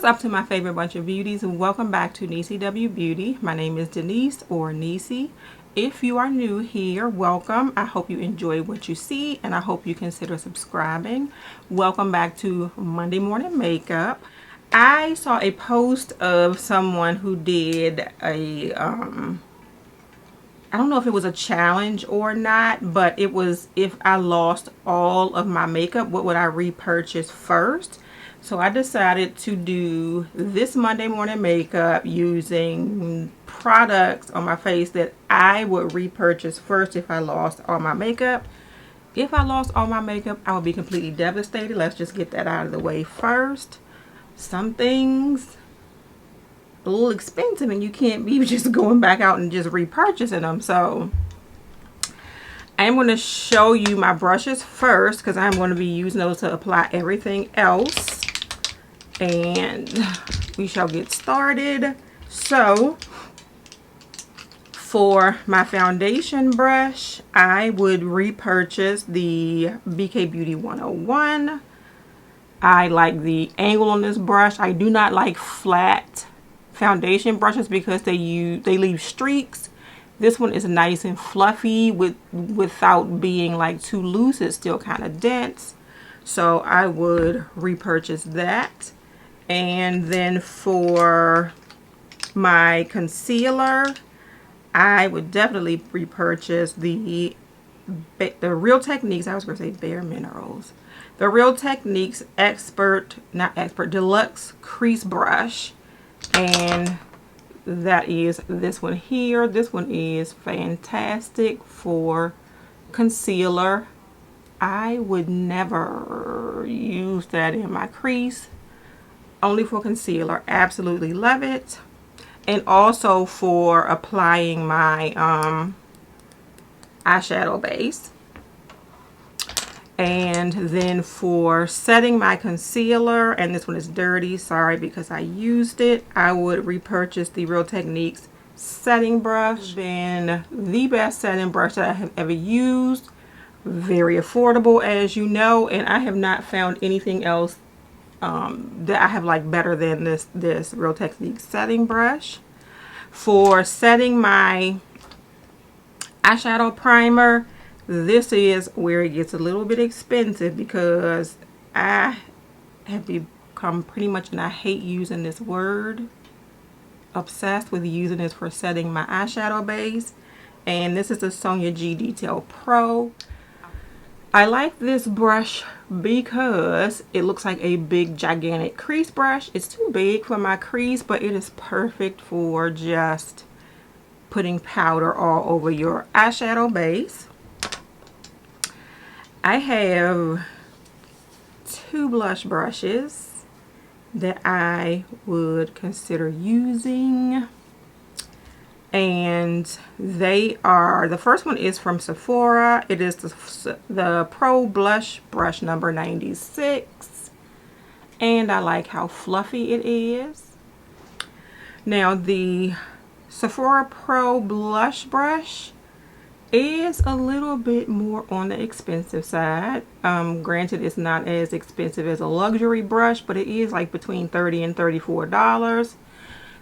up to my favorite bunch of beauties, and welcome back to Niecy W Beauty. My name is Denise, or Niecy. If you are new here, welcome. I hope you enjoy what you see, and I hope you consider subscribing. Welcome back to Monday Morning Makeup. I saw a post of someone who did a I don't know if it was a challenge or not, but it was, if I lost all of my makeup, what would I repurchase first? So I decided to do this Monday morning makeup using products on my face that I would repurchase first if I lost all my makeup. If I lost all my makeup, I would be completely devastated. Let's just get that out of the way first. Some things a little expensive and you can't be just going back out and just repurchasing them. So I'm going to show you my brushes first because I'm going to be using those to apply everything else, and we shall get started. So for my foundation brush, I would repurchase the BK Beauty 101. I like the angle on this brush. I do not like flat foundation brushes because they leave streaks. This one is nice and fluffy without being like too loose. It's still kind of dense, so I would repurchase that. And then for my concealer, I would definitely repurchase the Real Techniques. I was going to say Bare Minerals. The Real Techniques Deluxe Crease Brush. And that is this one here. This one is fantastic for concealer. I would never use that in my crease. Only for concealer. Absolutely love it. And also for applying my eyeshadow base. And then for setting my concealer, and this one is dirty, sorry, because I used it, I would repurchase the Real Techniques setting brush. Then the best setting brush that I have ever used. Very affordable, as you know, and I have not found anything else that I have liked better than this Real Techniques setting brush. For setting my eyeshadow primer, this is where it gets a little bit expensive because I have become pretty much, and I hate using this word, obsessed with using this for setting my eyeshadow base. And this is the Sonia G Detail Pro. I like this brush because it looks like a big gigantic crease brush. It's too big for my crease, but it is perfect for just putting powder all over your eyeshadow base. I have two blush brushes that I would consider using, and they are, the first one is from Sephora. It is the Pro Blush Brush number 96, and I like how fluffy it is. Now the Sephora Pro Blush Brush is a little bit more on the expensive side. Granted, it's not as expensive as a luxury brush, but it is like between $30 and $34.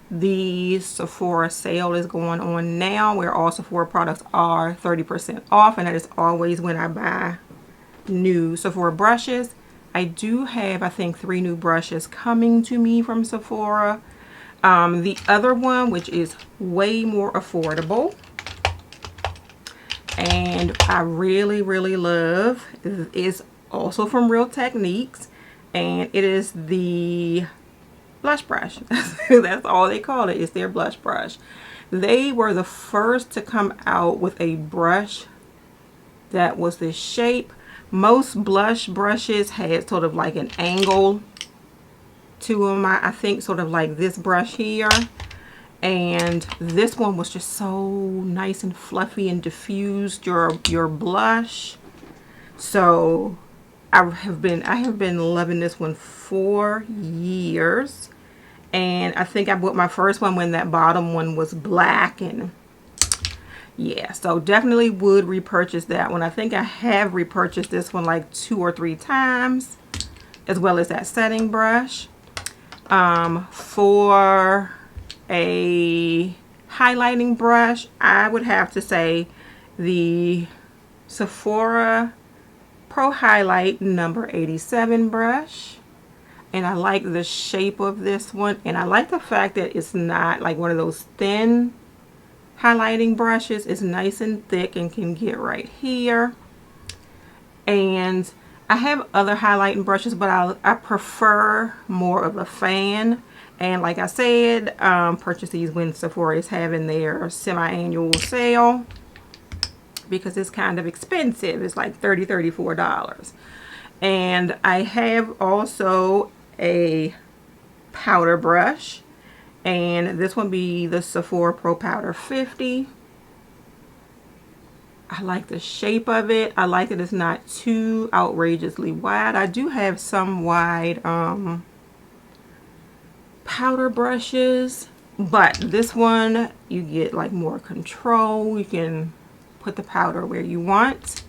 The Sephora sale is going on now where all Sephora products are 30% off, and that is always when I buy new Sephora brushes. I do have, I think, 3 new brushes coming to me from Sephora. The other one, which is way more affordable and I really love, is also from Real Techniques, and it is the blush brush. That's all they call it, is their blush brush. They were the first to come out with a brush that was this shape. Most blush brushes had sort of like an angle to them, I think, sort of like this brush here. And this one was just so nice and fluffy and diffused your blush. So I have been loving this one for years. And I think I bought my first one when that bottom one was black, and yeah, so definitely would repurchase that one. I think I have repurchased this one like 2 or 3 times, as well as that setting brush. For a highlighting brush, I would have to say the Sephora Pro Highlight number 87 brush. And I like the shape of this one, and I like the fact that it's not like one of those thin highlighting brushes. It's nice and thick and can get right here. And I have other highlighting brushes, but I prefer more of a fan. And like I said, purchase these when Sephora is having their semi-annual sale, because it's kind of expensive. It's like $34. And I have also a powder brush, and this one be the Sephora Pro Powder 50. I like the shape of it. I like that it's not too outrageously wide. I do have some wide powder brushes, but this one you get like more control. You can put the powder where you want.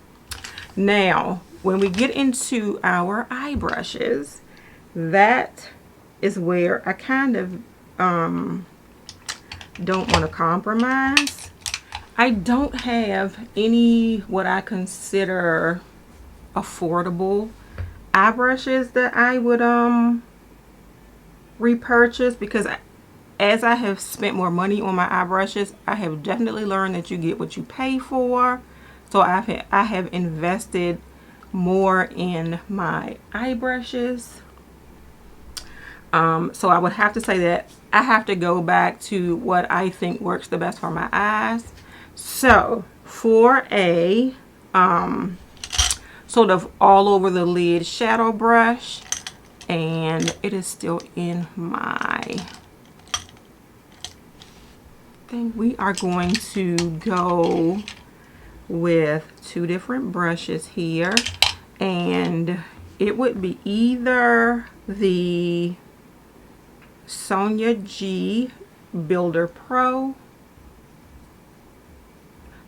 Now when we get into our eye brushes, that is where I kind of don't want to compromise. I don't have any what I consider affordable eye brushes that I would repurchase, because as I have spent more money on my eye brushes, I have definitely learned that you get what you pay for. So I have invested more in my eye brushes. So I would have to say that I have to go back to what I think works the best for my eyes. So for a sort of all over the lid shadow brush, and it is still in my thing, we are going to go with two different brushes here, and it would be either the Sonia G Builder Pro.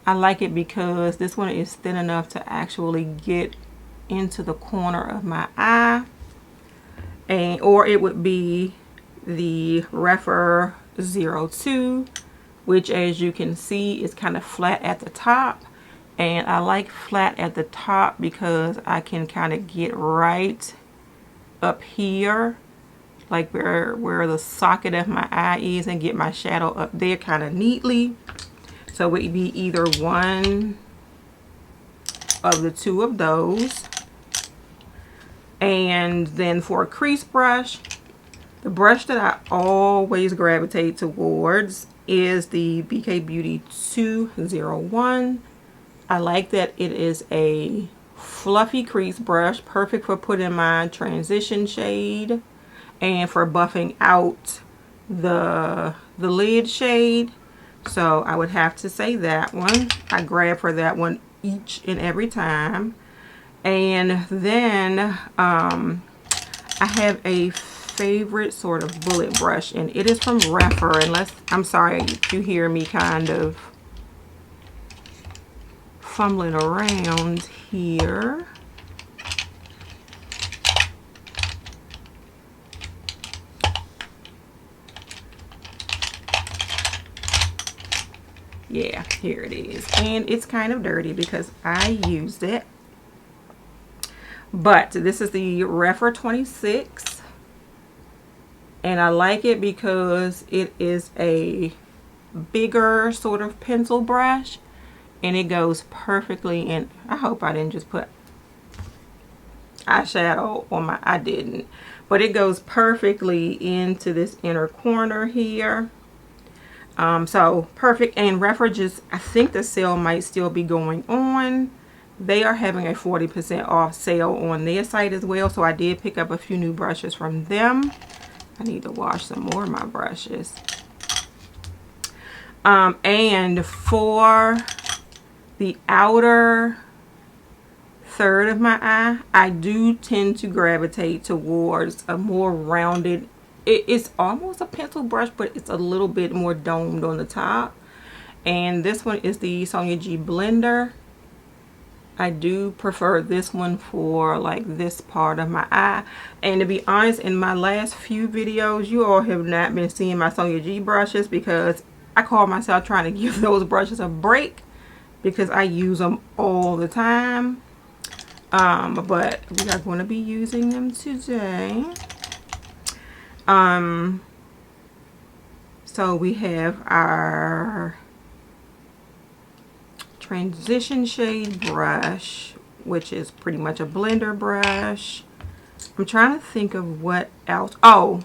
I like it because this one is thin enough to actually get into the corner of my eye. And or it would be the Repurchase 02, which as you can see is kind of flat at the top. And I like flat at the top because I can kind of get right up here, like where the socket of my eye is, and get my shadow up there kind of neatly. So it would be either one of the two of those. And then for a crease brush, the brush that I always gravitate towards is the BK Beauty 201. I like that it is a fluffy crease brush, perfect for putting my transition shade and for buffing out the lid shade. So I would have to say that one. I grab for that one each and every time. And then I have a favorite sort of bullet brush, and it is from Repurchase. Unless, I'm sorry if you hear me kind of fumbling around here. Yeah, here it is. And it's kind of dirty because I used it. But this is the Repurchase 26. And I like it because it is a bigger sort of pencil brush. And it goes perfectly in. I hope I didn't just put eyeshadow on my, I didn't. But it goes perfectly into this inner corner here. So perfect. And Repurchase, I think the sale might still be going on. They are having a 40% off sale on their site as well. So I did pick up a few new brushes from them. I need to wash some more of my brushes. And for the outer third of my eye, I do tend to gravitate towards a more rounded, it's almost a pencil brush, but it's a little bit more domed on the top. And this one is the Sonia G Blender. I do prefer this one for like this part of my eye. And to be honest, in my last few videos, you all have not been seeing my Sonia G brushes because I call myself trying to give those brushes a break because I use them all the time. But we are going to be using them today. So we have our transition shade brush, which is pretty much a blender brush. I'm trying to think of what else. Oh,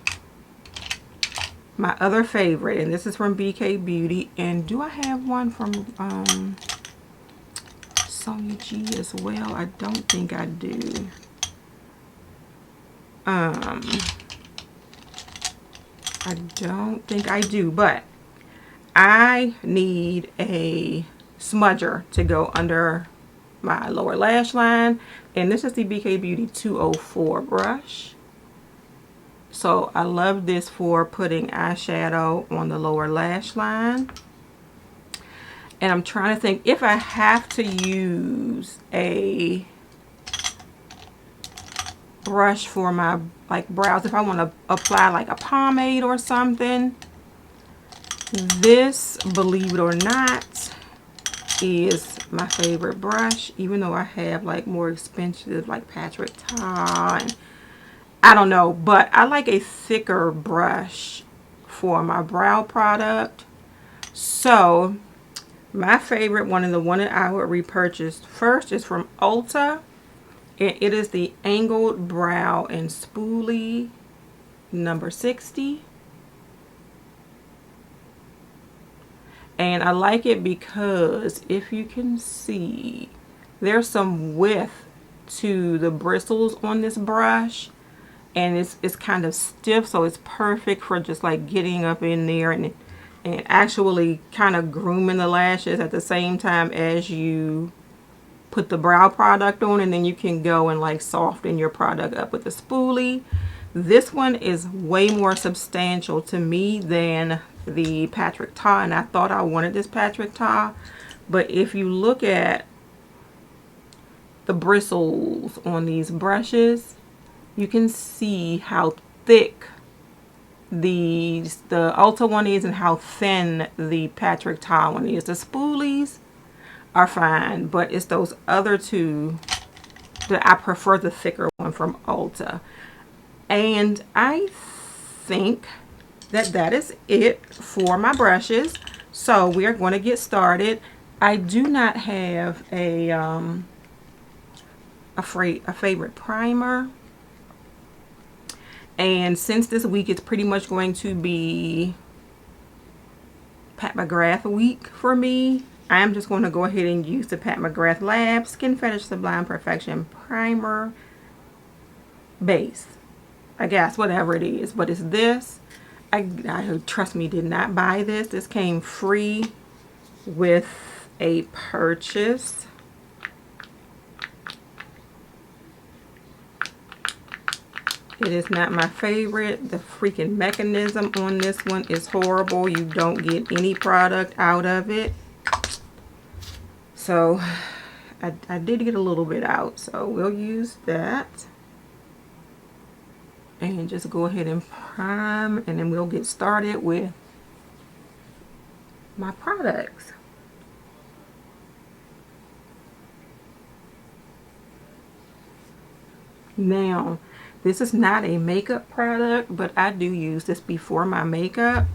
my other favorite, and this is from BK Beauty. And do I have one from Sonia G as well? I don't think I do. I don't think I do, but I need a smudger to go under my lower lash line, and this is the BK Beauty 204 brush. So I love this for putting eyeshadow on the lower lash line. And I'm trying to think if I have to use a brush for my like brows, if I want to apply like a pomade or something. This, believe it or not, is my favorite brush, even though I have like more expensive like Patrick Ta, and I don't know, but I like a thicker brush for my brow product. So my favorite one, and the one that I would repurchase first, is from Ulta. It is the Angled Brow and Spoolie number 60. And I like it because if you can see, there's some width to the bristles on this brush. And it's kind of stiff, so it's perfect for just like getting up in there and actually kind of grooming the lashes at the same time as you put the brow product on, and then you can go and like soften your product up with the spoolie. This one is way more substantial to me than the Patrick Ta, and I thought I wanted this Patrick Ta, but if you look at the bristles on these brushes, you can see how thick the Ulta one is and how thin the Patrick Ta one is. The spoolies are fine, but it's those other two that I prefer, the thicker one from Ulta. And I think that is it for my brushes. So we are going to get started. I do not have a favorite primer. And since this week it's pretty much going to be Pat McGrath week for me, I am just going to go ahead and use the Pat McGrath Lab Skin Fetish Sublime Perfection Primer Base. I guess, whatever it is. But it's this. I trust me, did not buy this. This came free with a purchase. It is not my favorite. The freaking mechanism on this one is horrible. You don't get any product out of it. So I did get a little bit out. So we'll use that. And just go ahead and prime. And then we'll get started with my products. Now, this is not a makeup product, but I do use this before my makeup.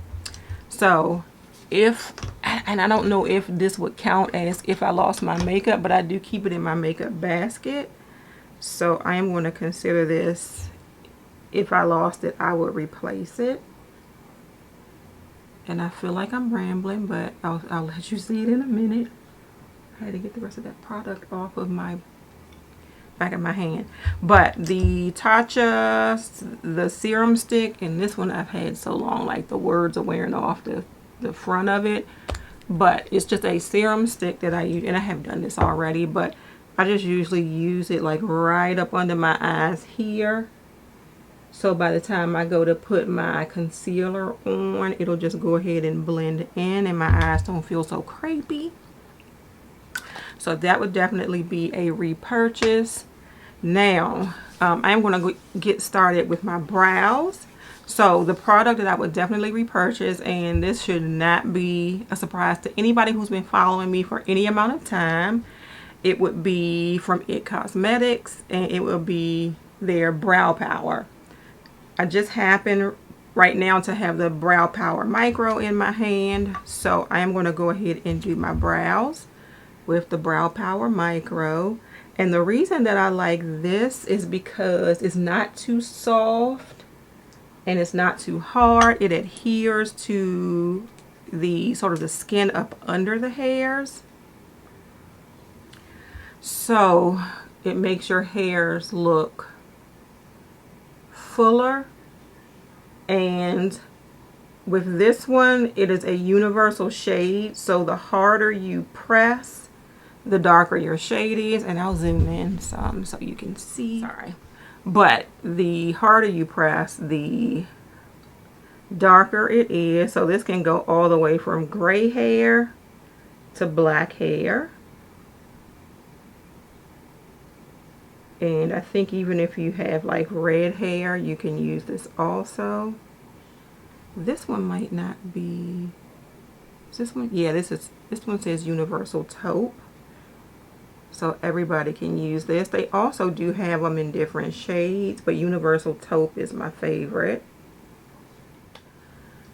So if, and I don't know if this would count as if I lost my makeup, but I do keep it in my makeup basket. So I am going to consider this, if I lost it, I would replace it. And I feel like I'm rambling, but I'll let you see it in a minute. I had to get the rest of that product off of my back of my hand. But the Tatcha, the serum stick, and this one I've had so long, like the words are wearing off the front of it. But it's just a serum stick that I use, and I have done this already, but I just usually use it like right up under my eyes here. So by the time I go to put my concealer on, it'll just go ahead and blend in, and my eyes don't feel so crepey. So that would definitely be a repurchase. Now, I'm going to get started with my brows. So the product that I would definitely repurchase, and this should not be a surprise to anybody who's been following me for any amount of time, it would be from It Cosmetics, and it will be their Brow Power. I just happen right now to have the Brow Power Micro in my hand, so I am going to go ahead and do my brows with the Brow Power Micro. And the reason that I like this is because it's not too soft and it's not too hard. It adheres to the sort of the skin up under the hairs. So it makes your hairs look fuller. And with this one, it is a universal shade. So the harder you press, the darker your shade is. And I'll zoom in some so you can see. Sorry. But the harder you press, the darker it is. So this can go all the way from gray hair to black hair. And I think even if you have like red hair, you can use this also. This one might not be, is this one? Yeah, this one says Universal Taupe. So everybody can use this. They also do have them in different shades, but Universal Taupe is my favorite.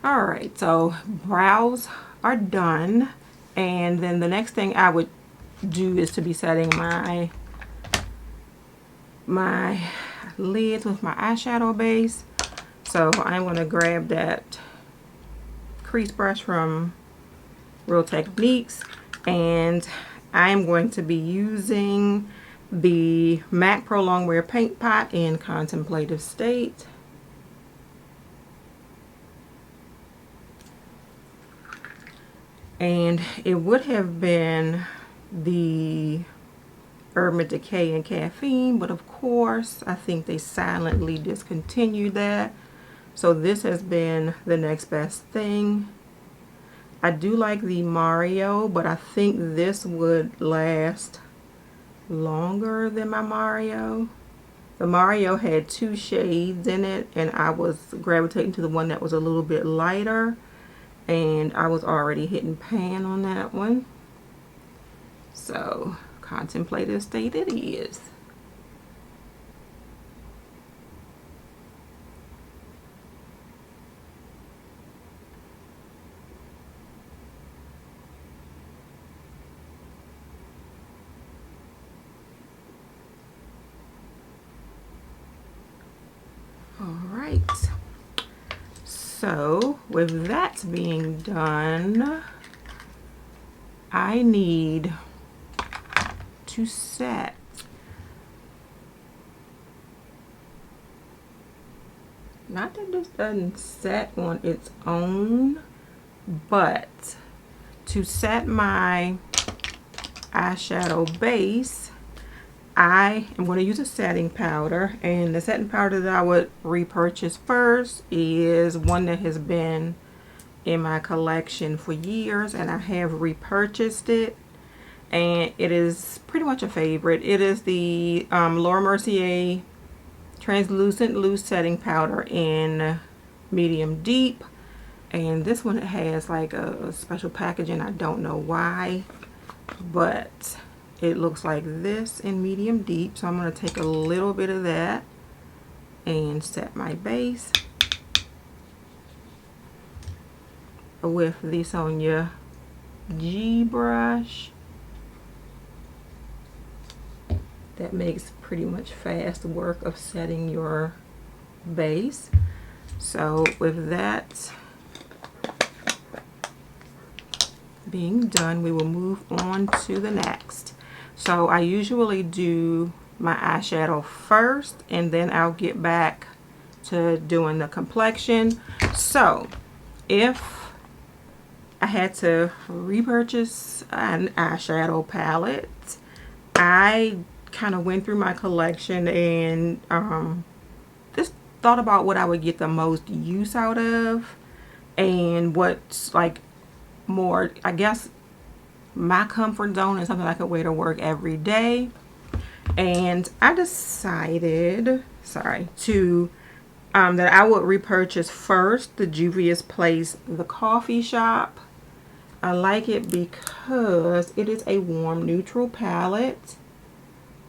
Alright, so brows are done. And then the next thing I would do is to be setting my lids with my eyeshadow base. So I'm going to grab that crease brush from Real Techniques, and I'm going to be using the MAC Pro Longwear Paint Pot in Contemplative State. And it would have been the Urban Decay and Caffeine, but of course I think they silently discontinued that. So this has been the next best thing. I do like the Mario, but I think this would last longer than my Mario. The Mario had 2 shades in it, and I was gravitating to the one that was a little bit lighter, and I was already hitting pan on that one. So Contemplative State it is. Alright, so with that being done, I need to set not that this doesn't set on its own, but to set my eyeshadow base, I am going to use a setting powder, and the setting powder that I would repurchase first is one that has been in my collection for years, and I have repurchased it, and it is pretty much a favorite. It is the Laura Mercier Translucent Loose Setting Powder in Medium Deep, and this one has like a special packaging. I don't know why, but it looks like this in Medium Deep. So I'm going to take a little bit of that and set my base with the Sonia G brush. That makes pretty much fast work of setting your base. So with that being done, we will move on to the next. So I usually do my eyeshadow first, and then I'll get back to doing the complexion. So if I had to repurchase an eyeshadow palette, I kind of went through my collection and just thought about what I would get the most use out of, and what's like more, I guess, my comfort zone and something I could wear to work every day. And I decided, to that I would repurchase first the Juvia's Place, the coffee shop. I like it because it is a warm neutral palette.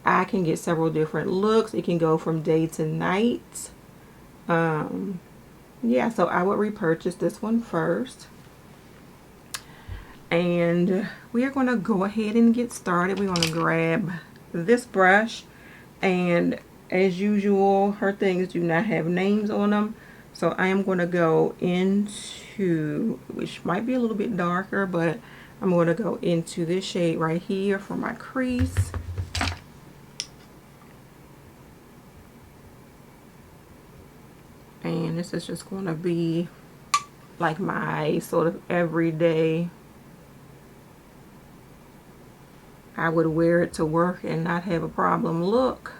I can get several different looks. It can go from day to night. Yeah, so I would repurchase this one first. And we are going to go ahead and get started. We're going to grab this brush, and as usual, her things do not have names on them. So I am going to go into, which might be a little bit darker, but I'm going to go into this shade right here for my crease. And this is just going to be like my sort of everyday, I would wear it to work and not have a problem look.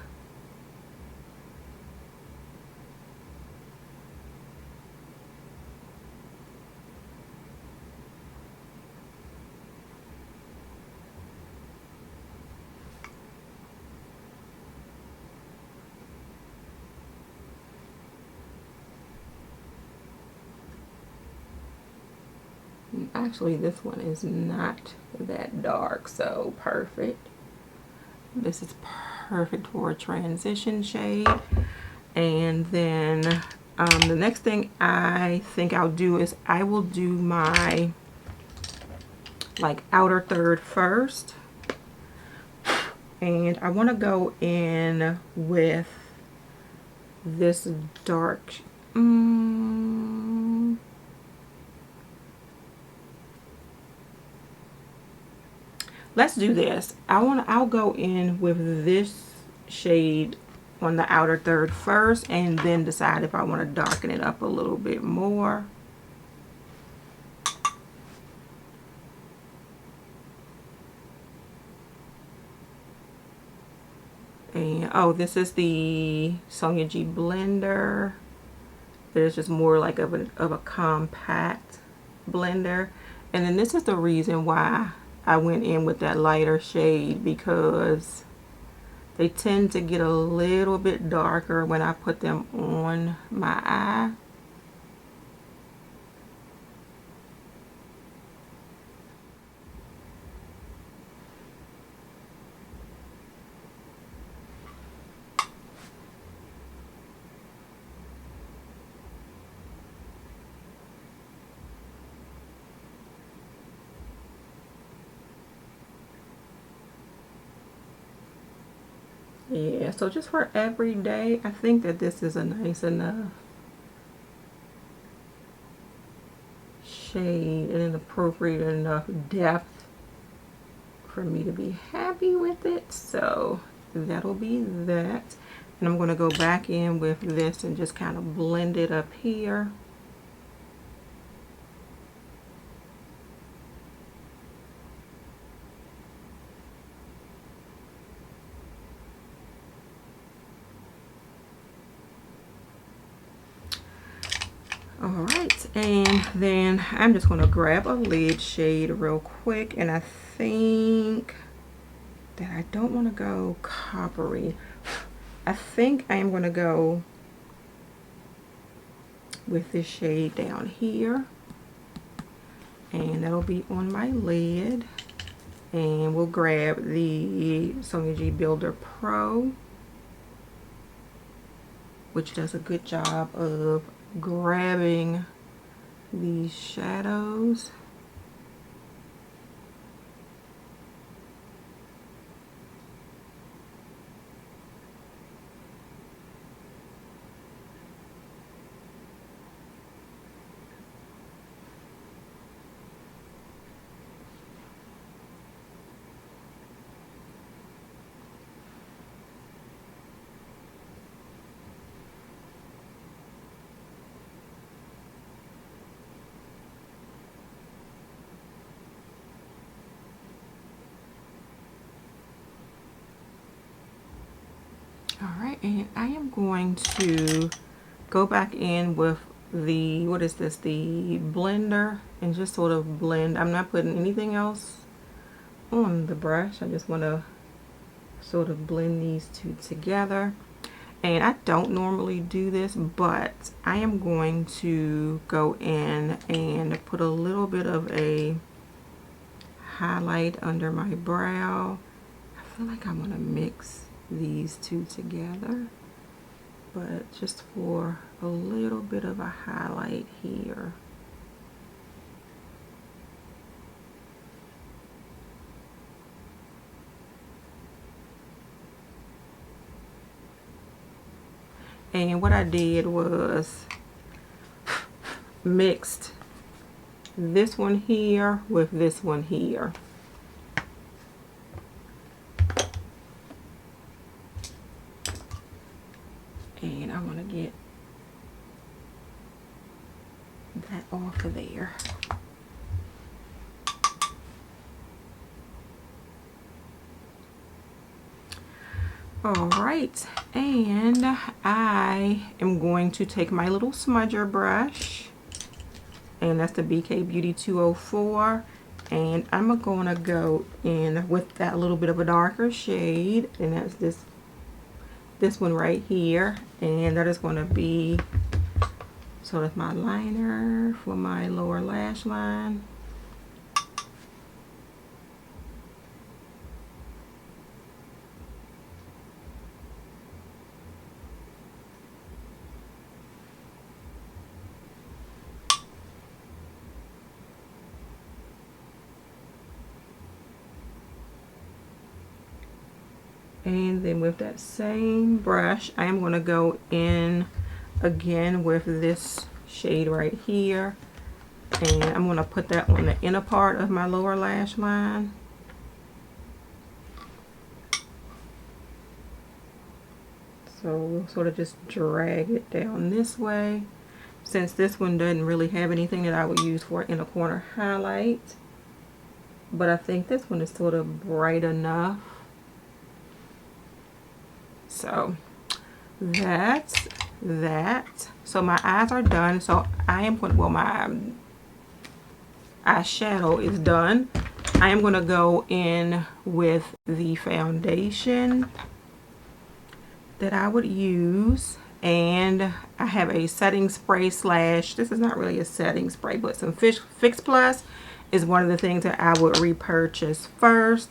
Actually, this one is not that dark, so perfect. This is perfect for a transition shade. And then the next thing I think I'll do is I will do my like outer third first. And I want to go in with this dark, let's do this. I'll go in with this shade on the outer third first, and then decide if I want to darken it up a little bit more. And oh, this is the Sonia G blender. It's just more like of a compact blender. And then this is the reason why I went in with that lighter shade, because they tend to get a little bit darker when I put them on my eye. Yeah, so just for every day, I think that this is a nice enough shade and an appropriate enough depth for me to be happy with it. So that'll be that. And I'm going to go back in with this and just kind of blend it up here. Alright, and then I'm just going to grab a lid shade real quick, and I think that I don't want to go coppery. I think I am going to go with this shade down here, and that'll be on my lid. And we'll grab the Sonia G Builder Pro, which does a good job of grabbing these shadows. Alright, and I am going to go back in with the, the blender, and just sort of blend. I'm not putting anything else on the brush. I just want to sort of blend these two together. And I don't normally do this, but I am going to go in and put a little bit of a highlight under my brow. I feel like I want to mix these two together, but just for a little bit of a highlight here. And what I did was mixed this one here with this one here. And I want to get that off of there. All right, and I am going to take my little smudger brush, and that's the BK Beauty 204, and I'm going to go in with that little bit of a darker shade, and that's this one right here, and that is going to be sort of my liner for my lower lash line. And then with that same brush, I am going to go in again with this shade right here. And I'm going to put that on the inner part of my lower lash line. So we'll sort of just drag it down this way. Since this one doesn't really have anything that I would use for an inner corner highlight. But I think this one is sort of bright enough. So that's that. So my eyes are done. So I am going to, well, my eyeshadow is done. I am going to go in with the foundation that I would use. And I have a setting spray slash, this is not really a setting spray, but some Fix Plus is one of the things that I would repurchase first,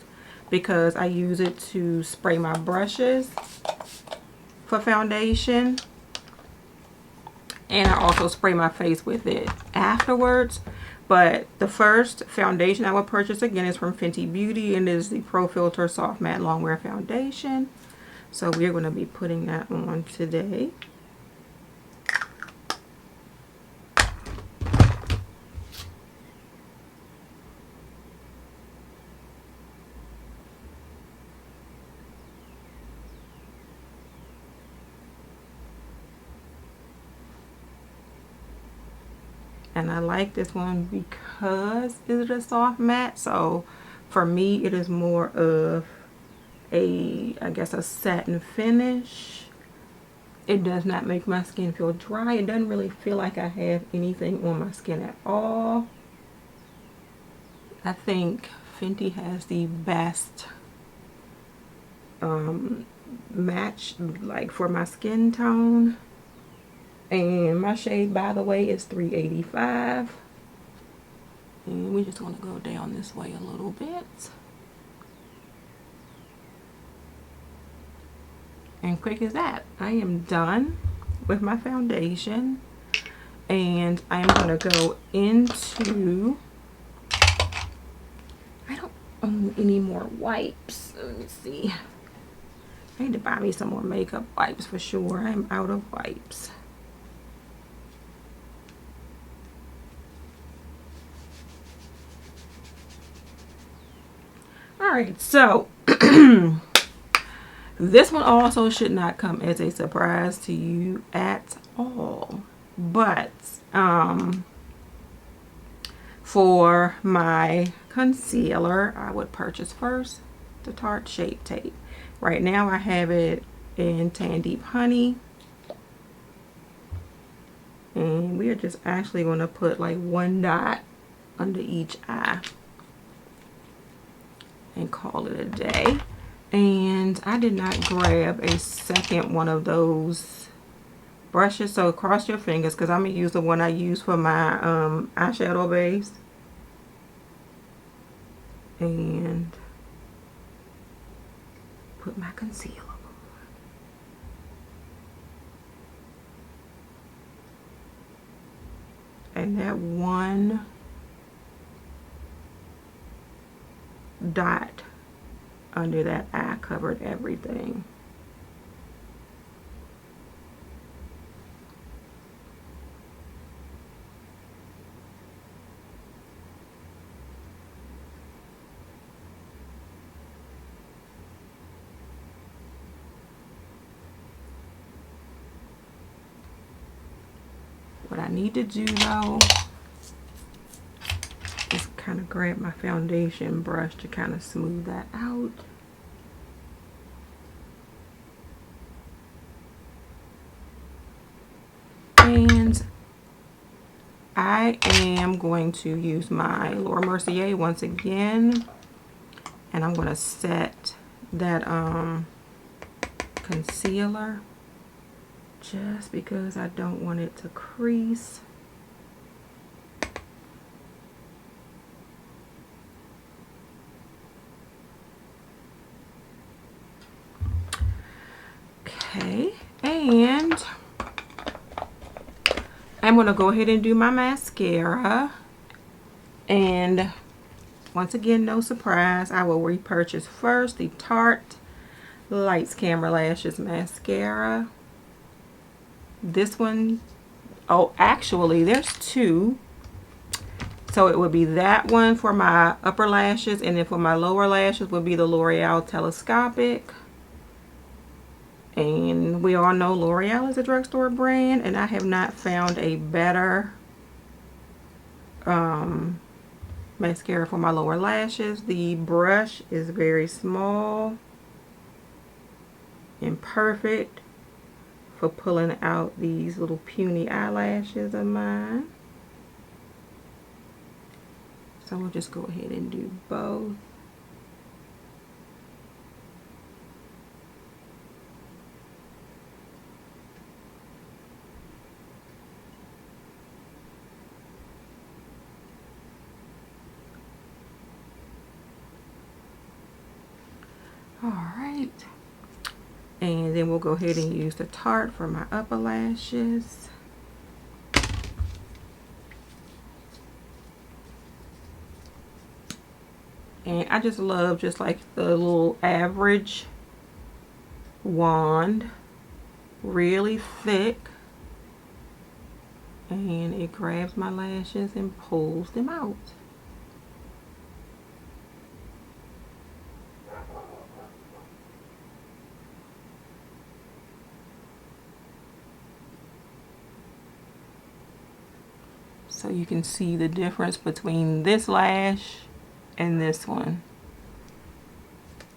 because I use it to spray my brushes for foundation, and I also spray my face with it afterwards. But the first foundation I would purchase again is from Fenty Beauty, and it is the Pro Filter Soft Matte Longwear Foundation. So we're going to be putting that on today. And I like this one because it's a soft matte. So for me, it is more of a, I guess, a satin finish. It does not make my skin feel dry. It doesn't really feel like I have anything on my skin at all. I think Fenty has the best match, like, for my skin tone. And my shade, by the way, is 385. And we just want to go down this way a little bit. And quick as that, I am done with my foundation. And I am going to go into, I don't own any more wipes. Let me see. I need to buy me some more makeup wipes for sure. I'm out of wipes. Alright, so this one also should not come as a surprise to you at all. But for my concealer, I would purchase first the Tarte Shape Tape. Right now I have it in Tan Deep Honey. And we are just actually going to put like one dot under each eye. and call it a day. And I did not grab a second one of those brushes, so cross your fingers because I'm going to use the one I use for my eyeshadow base. And put my concealer on. And that one dot under that eye covered everything. What I need to do though is kind of grab my foundation brush to kind of smooth that out. And I am going to use my Laura Mercier once again, and I'm going to set that concealer just because I don't want it to crease. Okay, and I'm going to go ahead and do my mascara. And once again, no surprise, I will repurchase first the Tarte Lights Camera Lashes mascara. This one, oh, actually, there's two. So it would be that one for my upper lashes, and then for my lower lashes would be the L'Oreal Telescopic. And we all know L'Oreal is a drugstore brand, and I have not found a better mascara for my lower lashes. The brush is very small and perfect for pulling out these little puny eyelashes of mine. So we'll just go ahead and do both. Alright, and then we'll go ahead and use the Tarte for my upper lashes. And I just love just like the little average wand, really thick, and it grabs my lashes and pulls them out. So you can see the difference between this lash and this one.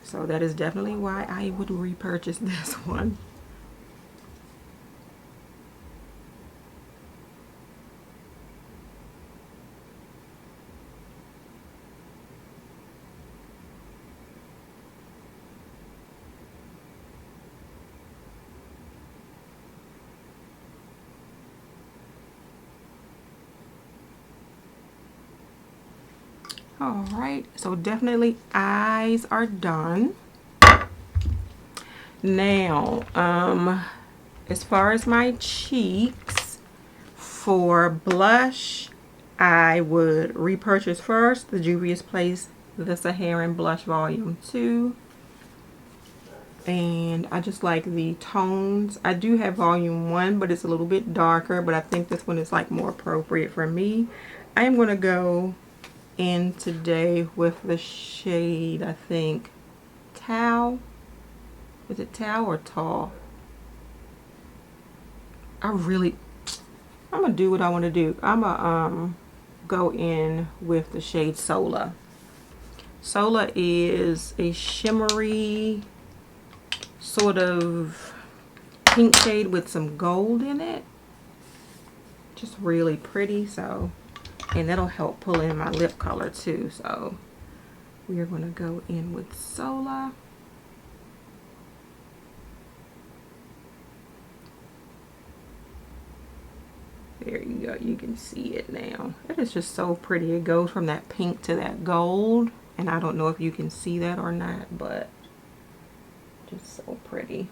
So that is definitely why I would repurchase this one. Alright, so definitely eyes are done. Now, as far as my cheeks, for blush, I would repurchase first the Juvia's Place The Saharan Blush Volume 2. And I just like the tones. I do have Volume 1, but it's a little bit darker, but I think this one is like more appropriate for me. I am going to go in today with the shade, I think, Tau. Is it Tau or Tall? I'm gonna do what I want to do. I'm gonna go in with the shade Sola. Sola is a shimmery sort of pink shade with some gold in it. Just really pretty. So, and that'll help pull in my lip color too. So We are going to go in with Sola. There you go. You can see it now. It is just so pretty. It goes from that pink to that gold. And I don't know if you can see that or not, but just so pretty.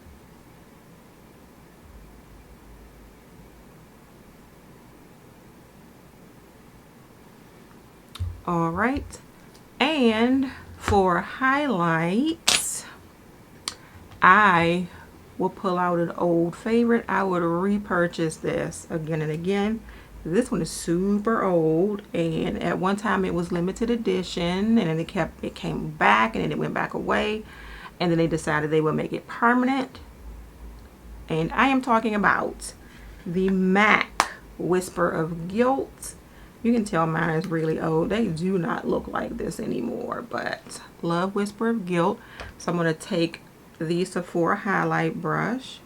All right. And for highlights, I will pull out an old favorite. I would repurchase this again and again. This one is super old, and at one time it was limited edition, and then it came back, and then it went back away, and then they decided they would make it permanent. And I am talking about the MAC Whisper of Guilt. You can tell mine is really old. They do not look like this anymore, but love Whisper of Guilt. So I'm going to take the Sephora highlight brush.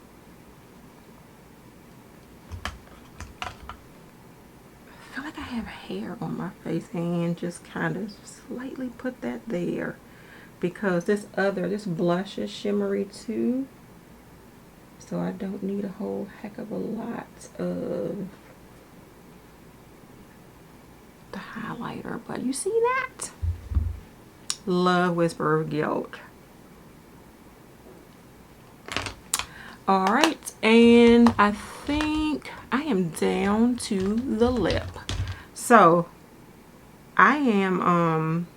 I feel like I have hair on my face, and just kind of slightly put that there because this blush is shimmery too. So I don't need a whole heck of a lot of the highlighter, but you see that? Love Whisper of Guilt. All right, and I think I am down to the lip. So I am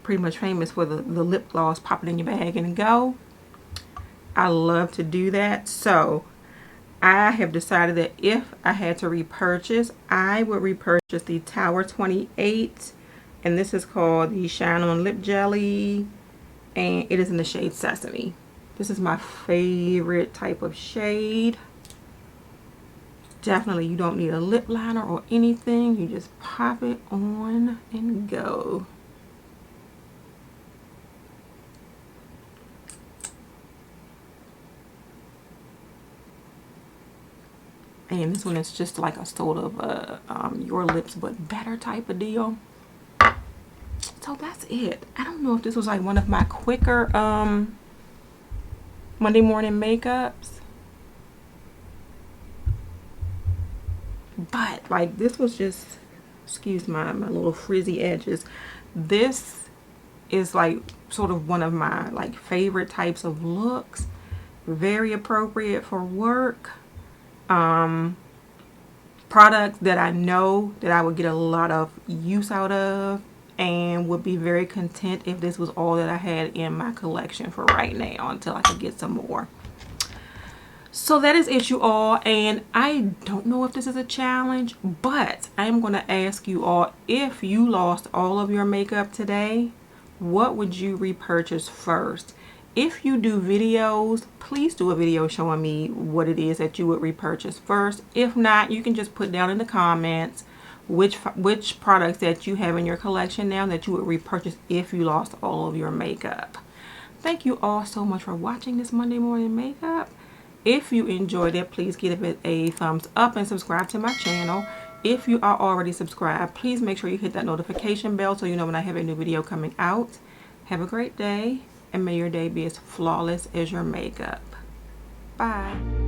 pretty much famous for the lip gloss, pop it in your bag and go. I love to do that. So I have decided that if I had to repurchase, I would repurchase the Tower 28, and this is called the Shine On Lip Jelly, and it is in the shade Sesame. This is my favorite type of shade. Definitely, you don't need a lip liner or anything. You just pop it on and go. And this one is just like a sort of a Your Lips But Better type of deal. So that's it. I don't know if this was like one of my quicker Monday morning makeups. But like this was just, excuse my little frizzy edges. This is like sort of one of my like favorite types of looks. Very appropriate for work. Products that I know that I would get a lot of use out of and would be very content if this was all that I had in my collection for right now until I could get some more. So that is it, you all, and I don't know if this is a challenge, but I am going to ask you all, if you lost all of your makeup today, what would you repurchase first? If you do videos, please do a video showing me what it is that you would repurchase first. If not, you can just put down in the comments which products that you have in your collection now that you would repurchase if you lost all of your makeup. Thank you all so much for watching this Monday morning makeup. If you enjoyed it, please give it a thumbs up and subscribe to my channel. If you are already subscribed, please make sure you hit that notification bell so you know when I have a new video coming out. Have a great day, and may your day be as flawless as your makeup. Bye.